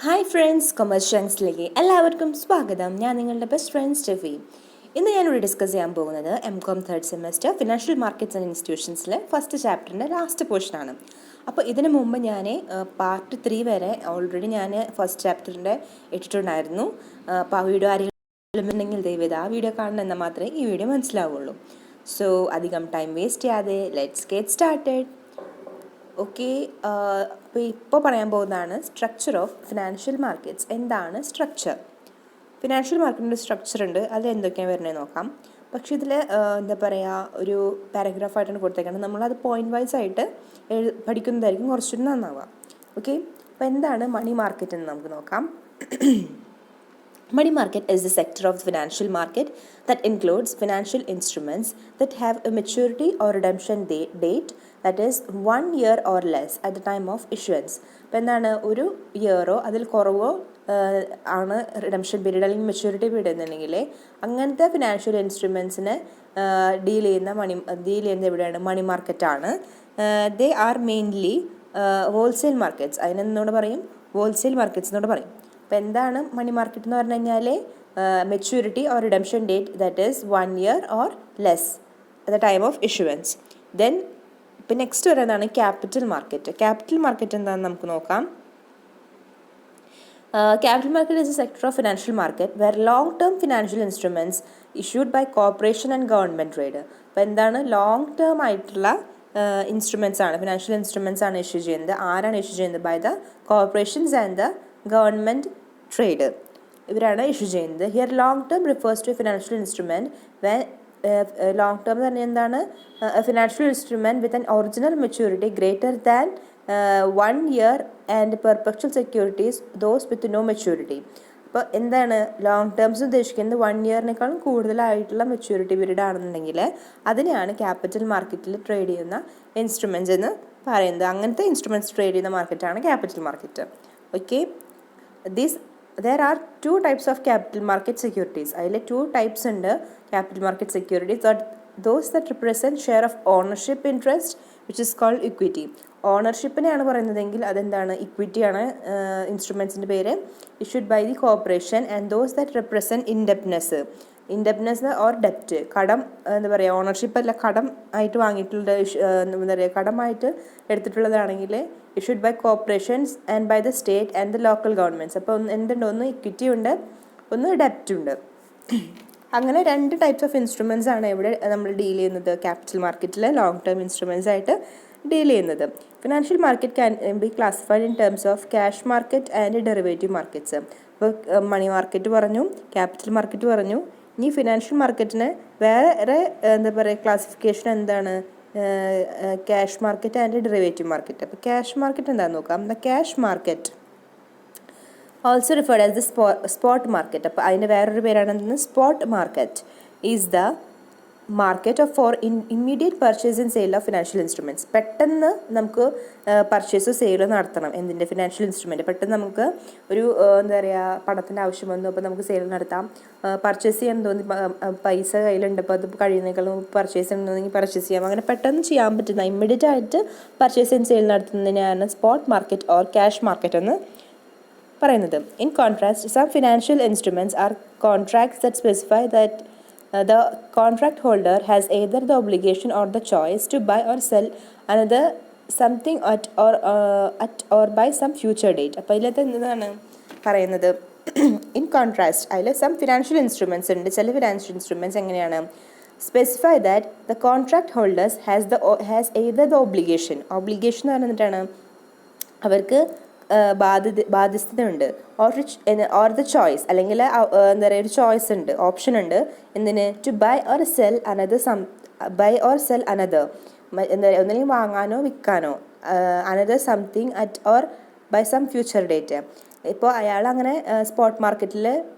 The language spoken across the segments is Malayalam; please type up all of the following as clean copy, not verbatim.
ഹായ് ഫ്രണ്ട്സ്, കൊമേഴ്സ് സ്ട്രെങ്സിലേക്ക് എല്ലാവർക്കും സ്വാഗതം. ഞാൻ നിങ്ങളുടെ ബെസ്റ്റ് ഫ്രണ്ട് സ്റ്റെഫി. ഇന്ന് ഞാനിവിടെ ഡിസ്കസ് ചെയ്യാൻ പോകുന്നത് Mcom third semester financial markets and ഇൻസ്റ്റിറ്റ്യൂഷൻസിലെ ഫസ്റ്റ് ചാപ്റ്ററിൻ്റെ ലാസ്റ്റ് പോർഷനാണ്. അപ്പോൾ ഇതിനു മുമ്പ് ഞാൻ പാർട്ട് 3 വരെ ഓൾറെഡി ഞാൻ ഫസ്റ്റ് ചാപ്റ്ററിൻ്റെ ഇട്ടിട്ടുണ്ടായിരുന്നു. അപ്പോൾ ആ വീഡിയോ ആരെങ്കിലും ഉണ്ടെങ്കിൽ ദയവേത് ആ വീഡിയോ കാണണമെന്നാൽ മാത്രമേ ഈ വീഡിയോ മനസ്സിലാവുള്ളൂ. സോ അധികം ടൈം വേസ്റ്റ് ചെയ്യാതെ ലെറ്റ്സ് ഗെറ്റ് സ്റ്റാർട്ടഡ്. ഓക്കെ, ഇപ്പോൾ പറയാൻ പോകുന്നതാണ് സ്ട്രക്ചർ ഓഫ് ഫിനാൻഷ്യൽ മാർക്കറ്റ്സ്. എന്താണ് സ്ട്രക്ചർ? ഫിനാൻഷ്യൽ മാർക്കറ്റിൻ്റെ സ്ട്രക്ചർ ഉണ്ട്, അതിൽ എന്തൊക്കെയാണ് വരുന്നത് നോക്കാം. പക്ഷേ ഇതിൽ എന്താ പറയുക, ഒരു പാരഗ്രാഫായിട്ടാണ് കൊടുത്തേക്കുന്നത്. നമ്മളത് പോയിന്റ് വൈസ് ആയിട്ട് പഠിക്കുന്നതായിരിക്കും കുറച്ചുകൂടി നന്നാവുക. ഓക്കെ, അപ്പോൾ എന്താണ് മണി മാർക്കറ്റ് എന്ന് നമുക്ക് നോക്കാം. Money market is the sector of the financial market that includes financial instruments that have a maturity or redemption date that is 1 year or less at the time of issuance. അപ്പോൾ എന്താണ്, ഒരു ഇയറോ അതിൽ കുറവോ ആണ് റിഡംഷൻ പീരീഡ് അല്ലെങ്കിൽ മെച്യൂരിറ്റി പീരീഡ് എന്നുണ്ടെങ്കിൽ അങ്ങനത്തെ ഫിനാൻഷ്യൽ ഇൻസ്ട്രുമെൻസിനെ ഡീൽ ചെയ്യുന്ന എവിടെയാണ്? മണി മാർക്കറ്റാണ്. They are mainly wholesale markets. അതിനെന്നോട് പറയും ഹോൾസെയിൽ മാർക്കറ്റ്സ് എന്നോട് പറയും. അപ്പോൾ എന്താണ് മണി മാർക്കറ്റ് എന്ന് പറഞ്ഞു കഴിഞ്ഞാൽ maturity or redemption date that is 1 year or less at the time of issuance. Then ഇപ്പം നെക്സ്റ്റ് വരുന്നതാണ് ക്യാപിറ്റൽ മാർക്കറ്റ്. ക്യാപിറ്റൽ മാർക്കറ്റ് എന്താണെന്ന് നമുക്ക് നോക്കാം. Capital market is a sector of financial market where long-term financial instruments issued by corporation and government trade. അപ്പോൾ എന്താണ്, ലോങ് ടേം ആയിട്ടുള്ള ഇൻസ്ട്രുമെൻറ്റ്സ് ആണ്, ഫിനാൻഷ്യൽ ഇൻസ്ട്രുമെൻറ്റ്സ് ആണ് ഇഷ്യൂ ചെയ്യുന്നത്. ആരാണ് ഇഷ്യൂ ചെയ്യുന്നത്? By the corporations and the government trade. ഇവരാണ് ഇഷ്യൂ ചെയ്യുന്നത്. Here long term refers to financial instrument when long term എന്ന് പറഞ്ഞാൽ എന്താണ്? Financial instrument with an original maturity greater than 1 year and perpetual securities those with no maturity. അപ്പോൾ എന്താണ് ലോങ് ടേംസ് ഉദ്ദേശിക്കുന്നത്? 1 yearനേക്കാളും കൂടുതലായിട്ടുള്ള മെച്യൂരിറ്റി പീരീഡ് ആണെന്നുണ്ടെങ്കിൽ അതിനെയാണ് ക്യാപിറ്റൽ മാർക്കറ്റിൽ ട്രേഡ് ചെയ്യുന്ന ഇൻസ്ട്രുമെൻറ്റ്സ് എന്ന് പറയുന്നത്. അങ്ങനത്തെ ഇൻസ്ട്രുമെൻറ്റ്സ് ട്രേഡ് ചെയ്യുന്ന മാർക്കറ്റാണ് capital market. Okay, there are 2 types of capital market securities. അതിൽ 2 types ഉണ്ട് capital market securities. Those that represent share of ownership interest which is called equity. ഓണർഷിപ്പിനെയാണ് പറയുന്നതെങ്കിൽ അതെന്താണ്? ഇക്വിറ്റിയാണ് ഇൻസ്ട്രുമെൻസിൻ്റെ പേര്. Issued by the corporation. And those that represent indebtedness or ഡെപ്റ്റ്. കടം എന്താ പറയുക, ഓണർഷിപ്പ് അല്ല, കടം ആയിട്ട് വാങ്ങിയിട്ടുള്ള എന്താ പറയുക, കടമായിട്ട് എടുത്തിട്ടുള്ളതാണെങ്കിൽ issued by corporations and by the state and the local governments. അപ്പോൾ എന്തുണ്ട്? ഒന്ന് ഇക്വിറ്റി ഉണ്ട്, ഒന്ന് ഡെപ്റ്റ് ഉണ്ട്. അങ്ങനെ 2 ടൈപ്സ് ഓഫ് ഇൻസ്ട്രുമെൻറ്റ്സ് ആണ് ഇവിടെ നമ്മൾ ഡീൽ ചെയ്യുന്നത് ക്യാപിറ്റൽ മാർക്കറ്റിൽ, ലോങ് ടേം ഇൻസ്ട്രുമെൻറ്റ്സ് ആയിട്ട് ഡീൽ ചെയ്യുന്നത്. Financial market can be classified in terms of cash market and derivative markets. അപ്പോൾ മണി മാർക്കറ്റ് പറഞ്ഞു, ക്യാപിറ്റൽ മാർക്കറ്റ് പറഞ്ഞു. ഇനി ഫിനാൻഷ്യൽ മാർക്കറ്റിന് വേറെ എന്താ പറയുക ക്ലാസിഫിക്കേഷൻ എന്താണ്? Cash market and derivative market. അപ്പോൾ ക്യാഷ് മാർക്കറ്റ് എന്താണെന്ന് നോക്കാം. The cash market also referred as the spot market. അപ്പോൾ അതിൻ്റെ വേറൊരു പേരാണ് spot market. Is the market of for immediate purchase and sale of financial instruments. പെട്ടെന്ന് നമുക്ക് പർച്ചേസോ സെയിലോ നടത്തണം. എന്തിൻ്റെ? Financial instrument. പെട്ടെന്ന് നമുക്ക് ഒരു എന്താ പറയുക, പണത്തിൻ്റെ ആവശ്യം വന്നു, അപ്പോൾ നമുക്ക് സെയിൽ നടത്താം. പർച്ചേസ് ചെയ്യാൻ തോന്നി, പൈസ കയ്യിലുണ്ട്, അപ്പോൾ അത് കഴിയുന്നേക്കാളും പർച്ചേസ് ചെയ്യണമെന്നുണ്ടെങ്കിൽ പർച്ചേസ് ചെയ്യാം. അങ്ങനെ പെട്ടെന്ന് ചെയ്യാൻ പറ്റുന്ന ഇമ്മീഡിയറ്റ് ആയിട്ട് പർച്ചേസ് ആൻഡ് സെയിൽ നടത്തുന്നതിനാണ് spot market or cash market എന്ന് പറയുന്നത്. In contrast, some financial instruments are contracts that specify that the contract holder has either the obligation or the choice to buy or sell another something at or by some future date. അപ്പോൾ ഇതിലത്തെ എന്താണ് പറയുന്നത്? ഇൻ കോൺട്രാസ്റ്റ്, അതിൽ സം ഫിനാൻഷ്യൽ ഇൻസ്ട്രുമെൻറ്റ്സ് ഉണ്ട്. ചില ഫിനാൻഷ്യൽ ഇൻസ്ട്രുമെൻറ്റ്സ് എങ്ങനെയാണ്? Specify that the contract holders has either the obligation എന്ന് പറഞ്ഞിട്ടാണ് അവർക്ക് ബാധ്യസ്ഥതയുണ്ട്, ഓർ ദ ചോയ്സ്, അല്ലെങ്കിൽ എന്താ പറയുക, ഒരു ചോയ്സ് ഉണ്ട്, ഓപ്ഷൻ ഉണ്ട്. എന്തിന്? To buy or sell another എന്താ പറയുക, ഒന്നില്ലെങ്കിൽ വാങ്ങാനോ വിൽക്കാനോ, another something at or by some future date. ഇപ്പോൾ അയാൾ അങ്ങനെ സ്പോട്ട് മാർക്കറ്റിൽ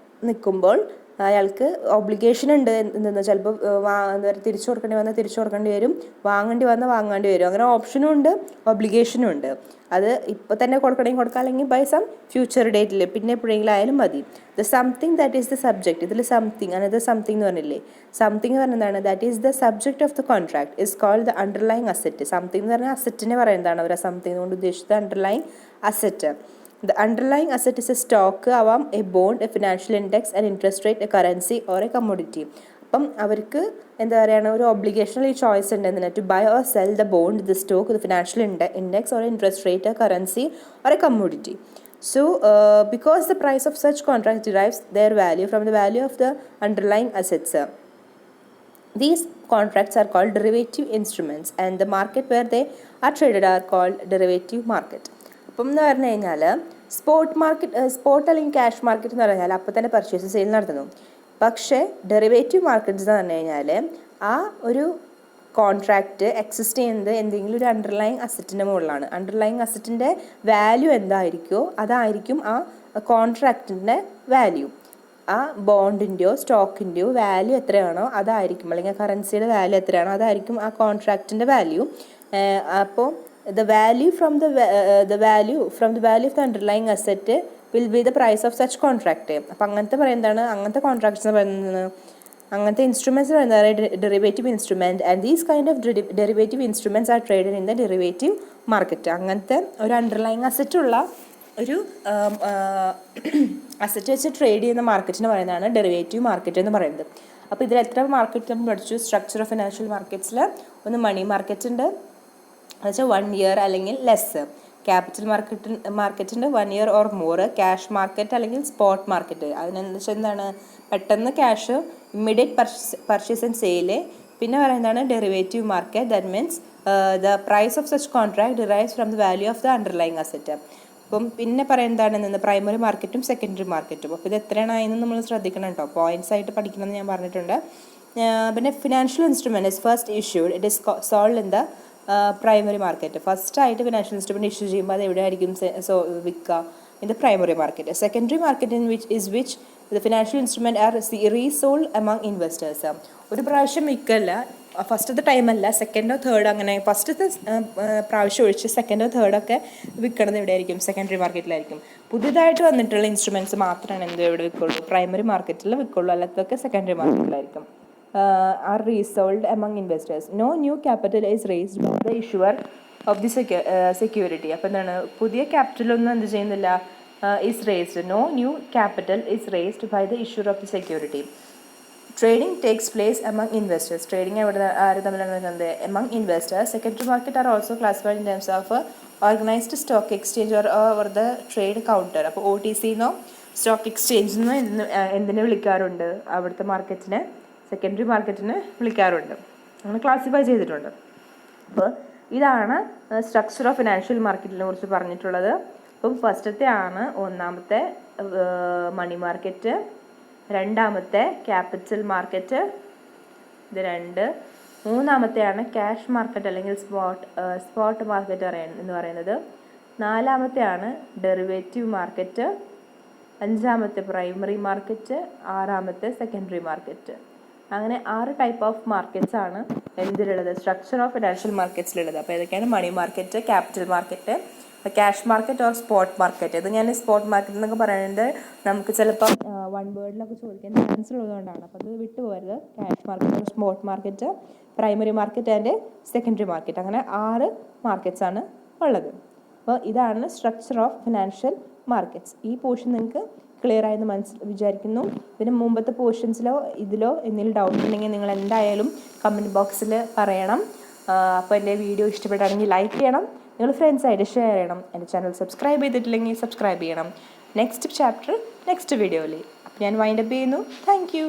നിൽക്കുമ്പോൾ അയാൾക്ക് ഒബ്ലിഗേഷൻ ഉണ്ട്. എന്തെന്ന് ചിലപ്പോൾ എന്താ പറയുക, തിരിച്ചു കൊടുക്കേണ്ടി വരും, വാങ്ങേണ്ടി വരും. അങ്ങനെ ഓപ്ഷനും ഉണ്ട്, ഒബ്ലിഗേഷനും ഉണ്ട്. അത് ഇപ്പോൾ തന്നെ കൊടുക്കണമെങ്കിൽ കൊടുക്കാം, അല്ലെങ്കിൽ ബൈ സം ഫ്യൂച്ചർ ഡേറ്റിൽ പിന്നെ എപ്പോഴെങ്കിലും ആയാലും മതി. The something that is the subject. ഇതിൽ സംതിങ്, അനദർ സംതിങ് എന്ന് പറഞ്ഞില്ലേ? സംതിങ് എന്ന് പറഞ്ഞതാണ് that is the subject of the contract is called the underlying asset. Something എന്ന് പറഞ്ഞാൽ അസെറ്റിനെ പറയുന്നതാണ് അവർ സംതിങ് കൊണ്ട് ഉദ്ദേശിച്ചത് underlying asset. The underlying asset is a stock, ആവാം, a bond, a financial index, an interest rate, a currency or a commodity. അപ്പം അവർക്ക് എന്താ പറയുക, ഒരു ഒബ്ലിഗേഷണൽ ഈ ചോയ്സ് ഉണ്ട് എന്തിനാ, to buy or sell the bond, the stock, the financial index or interest rate, a currency or a commodity. So, because the price of such contracts derives their value from the value of the underlying assets, these contracts are called derivative instruments, and the market where they are traded are called derivative market. അപ്പം എന്ന് പറഞ്ഞു കഴിഞ്ഞാൽ സ്പോട്ട് അല്ലെങ്കിൽ ക്യാഷ് മാർക്കറ്റ് എന്ന് പറഞ്ഞാൽ അപ്പോൾ തന്നെ പർച്ചേസ് സെയിൽ നടത്തുന്നു. പക്ഷേ ഡെറിവേറ്റീവ് മാർക്കറ്റ്സ് എന്ന് പറഞ്ഞു കഴിഞ്ഞാൽ ആ ഒരു കോൺട്രാക്റ്റ് എക്സിസ്റ്റ് ചെയ്യുന്നത് എന്തെങ്കിലും ഒരു അണ്ടർലൈങ് അസറ്റിൻ്റെ മുകളിലാണ്. അണ്ടർലൈങ് അസറ്റിൻ്റെ വാല്യൂ എന്തായിരിക്കുമോ അതായിരിക്കും ആ കോൺട്രാക്റ്റിൻ്റെ വാല്യൂ. ആ ബോണ്ടിൻ്റെയോ സ്റ്റോക്കിൻ്റെയോ വാല്യൂ എത്രയാണോ അതായിരിക്കും, അല്ലെങ്കിൽ കറൻസിയുടെ വാല്യൂ എത്രയാണോ അതായിരിക്കും ആ കോൺട്രാക്റ്റിൻ്റെ വാല്യൂ. അപ്പോൾ the value from the value of the underlying asset will be the price of such contract. അപ്പോൾ അങ്ങനത്തെ പറയുന്നതാണ്, അങ്ങനത്തെ കോൺട്രാക്ട്സ് എന്ന് പറയുന്നത്, അങ്ങനത്തെ ഇൻസ്ട്രുമെൻറ്റ്സ് പറയുന്നത് derivative instrument. And these kind of derivative instruments are traded in the derivative market. അങ്ങനത്തെ ഒരു അണ്ടർലൈങ് അസറ്റുള്ള ഒരു അസറ്റ് വെച്ച് ട്രേഡ് ചെയ്യുന്ന മാർക്കറ്റിന് പറയുന്നതാണ് ഡെറിവേറ്റീവ് മാർക്കറ്റ് എന്ന് പറയുന്നത്. അപ്പോൾ ഇതിൽ എത്ര മാർക്കറ്റ് നമ്മൾ പഠിച്ചു? സ്ട്രക്ചർ ഓഫ് ഫിനാൻഷ്യൽ മാർക്കറ്റ്സിൽ ഒന്ന് മണി മാർക്കറ്റ് ഉണ്ട്, എന്നുവെച്ചാൽ 1 year അല്ലെങ്കിൽ ലെസ്. ക്യാപിറ്റൽ മാർക്കറ്റുണ്ട് 1 year or more. Cash market അല്ലെങ്കിൽ സ്പോട്ട് മാർക്കറ്റ്, അതിനെന്ന് വെച്ചാൽ എന്താണ്, പെട്ടെന്ന് cash, immediate purchase and sale. പിന്നെ പറയുന്നതാണ് derivative market, that means the price of such contract derives from the value of the underlying asset. അപ്പം പിന്നെ പറയുന്നതാണ് പ്രൈമറി മാർക്കറ്റും സെക്കൻഡറി മാർക്കറ്റും. അപ്പോൾ ഇത് എത്രയാണെന്ന് നമ്മൾ ശ്രദ്ധിക്കണം കേട്ടോ, പോയിന്റ്സ് ആയിട്ട് പഠിക്കണമെന്ന് ഞാൻ പറഞ്ഞിട്ടുണ്ട്. പിന്നെ financial instrument is first issued, it is sold in the primary market. ഫസ്റ്റായിട്ട് ഫിനാൻഷ്യൽ ഇൻസ്ട്രുമെൻറ്റ് ഇഷ്യൂ ചെയ്യുമ്പോൾ അത് എവിടെയായിരിക്കും വിൽക്കുക? In the primary market. Secondary market which the financial instrument are resold among investors. ഒരു പ്രാവശ്യം വിൽക്കല്ല, ഫസ്റ്റത്തെ ടൈമല്ല, സെക്കൻഡോ തേർഡോ, അങ്ങനെ ഫസ്റ്റത്തെ പ്രാവശ്യം ഒഴിച്ച് സെക്കൻഡോ തേർഡൊക്കെ വിൽക്കണത് എവിടെയായിരിക്കും? സെക്കൻഡറി മാർക്കറ്റിലായിരിക്കും. പുതിയതായിട്ട് വന്നിട്ടുള്ള ഇൻസ്ട്രുമെൻറ്റ്സ് മാത്രമാണ് എവിടെ വിൽക്കുള്ളൂ? പ്രൈമറി മാർക്കറ്റിൽ വിൽക്കുള്ളൂ, അല്ലാത്തതൊക്കെ secondary മാർക്കറ്റിലായിരിക്കും. Are resold among investors. No new capital is raised by the issuer of the security. അപ്പോൾ എന്താണ്, പുതിയ ക്യാപിറ്റലൊന്നും എന്ത് ചെയ്യുന്നില്ല, is raised. No new capital is raised by the issuer of the security. Trading takes place among investors. Trading എവിടെ ആര് തമ്മിലാണ് നടക്കുന്നത്? Among investors. Secondary market are also classified in terms of organized stock exchange or the trade counter. അപ്പോൾ OTC എന്നോ സ്റ്റോക്ക് എക്സ്ചേഞ്ച് എന്നോ എന്തിനെ വിളിക്കാറുണ്ട്? അവിടുത്തെ മാർക്കറ്റിനെ സെക്കൻഡറി മാർക്കറ്റിന് വിളിക്കാറുണ്ട്. അങ്ങനെ ക്ലാസിഫൈ ചെയ്തിട്ടുണ്ട്. അപ്പോൾ ഇതാണ് സ്ട്രക്ചർ ഓഫ് ഫിനാൻഷ്യൽ മാർക്കറ്റിനെ കുറിച്ച് പറഞ്ഞിട്ടുള്ളത്. അപ്പം ഫസ്റ്റത്തെ ആണ് ഒന്നാമത്തെ മണി മാർക്കറ്റ്, രണ്ടാമത്തെ ക്യാപിറ്റൽ മാർക്കറ്റ്, ഇത് 2. മൂന്നാമത്തെയാണ് ക്യാഷ് മാർക്കറ്റ് അല്ലെങ്കിൽ സ്പോട്ട് മാർക്കറ്റ് എന്ന് പറയുന്നത്. നാലാമത്തെയാണ് ഡെറിവേറ്റീവ് മാർക്കറ്റ്, അഞ്ചാമത്തെ പ്രൈമറി മാർക്കറ്റ്, ആറാമത്തെ സെക്കൻഡറി മാർക്കറ്റ്. അങ്ങനെ 6 ടൈപ്പ് ഓഫ് മാർക്കറ്റ്സ് ആണ് എന്തിലുള്ളത്? സ്ട്രക്ചർ ഓഫ് ഫിനാൻഷ്യൽ മാർക്കറ്റ്സിലുള്ളത്. അപ്പോൾ ഏതൊക്കെയാണ്? Money market, capital market, cash market or spot market. ഇത് ഞാൻ സ്പോട്ട് മാർക്കറ്റ് എന്നൊക്കെ പറയുന്നത് നമുക്ക് ചിലപ്പം 1 വേർഡിലൊക്കെ ചോദിക്കാൻ ചാൻസ് ഉള്ളതുകൊണ്ടാണ്, അപ്പോൾ അത് വിട്ടു പോകരുത്. Cash market or spot market, primary market and secondary market, അങ്ങനെ 6 മാർക്കറ്റ്സ് ആണ് ഉള്ളത്. അപ്പോൾ ഇതാണ് സ്ട്രക്ചർ ഓഫ് ഫിനാൻഷ്യൽ മാർക്കറ്റ്സ്. ഈ പോർഷൻ നിങ്ങൾക്ക് ക്ലിയർ ആയെന്ന് വിചാരിക്കുന്നു. ഇതിന് മുമ്പത്തെ പോർഷൻസിലോ ഇതിലോ എന്തെങ്കിലും ഡൗട്ട് ഉണ്ടെങ്കിൽ നിങ്ങൾ എന്തായാലും കമൻറ്റ് ബോക്സിൽ പറയണം. അപ്പോൾ എൻ്റെ വീഡിയോ ഇഷ്ടപ്പെട്ടാണെങ്കിൽ ലൈക്ക് ചെയ്യണം, നിങ്ങൾ ഫ്രണ്ട്സായിട്ട് ഷെയർ ചെയ്യണം. എൻ്റെ ചാനൽ സബ്സ്ക്രൈബ് ചെയ്തിട്ടില്ലെങ്കിൽ സബ്സ്ക്രൈബ് ചെയ്യണം. നെക്സ്റ്റ് ചാപ്റ്റർ നെക്സ്റ്റ് വീഡിയോയിൽ. അപ്പോൾ ഞാൻ വൈൻഡപ്പ് ചെയ്യുന്നു. Thank you.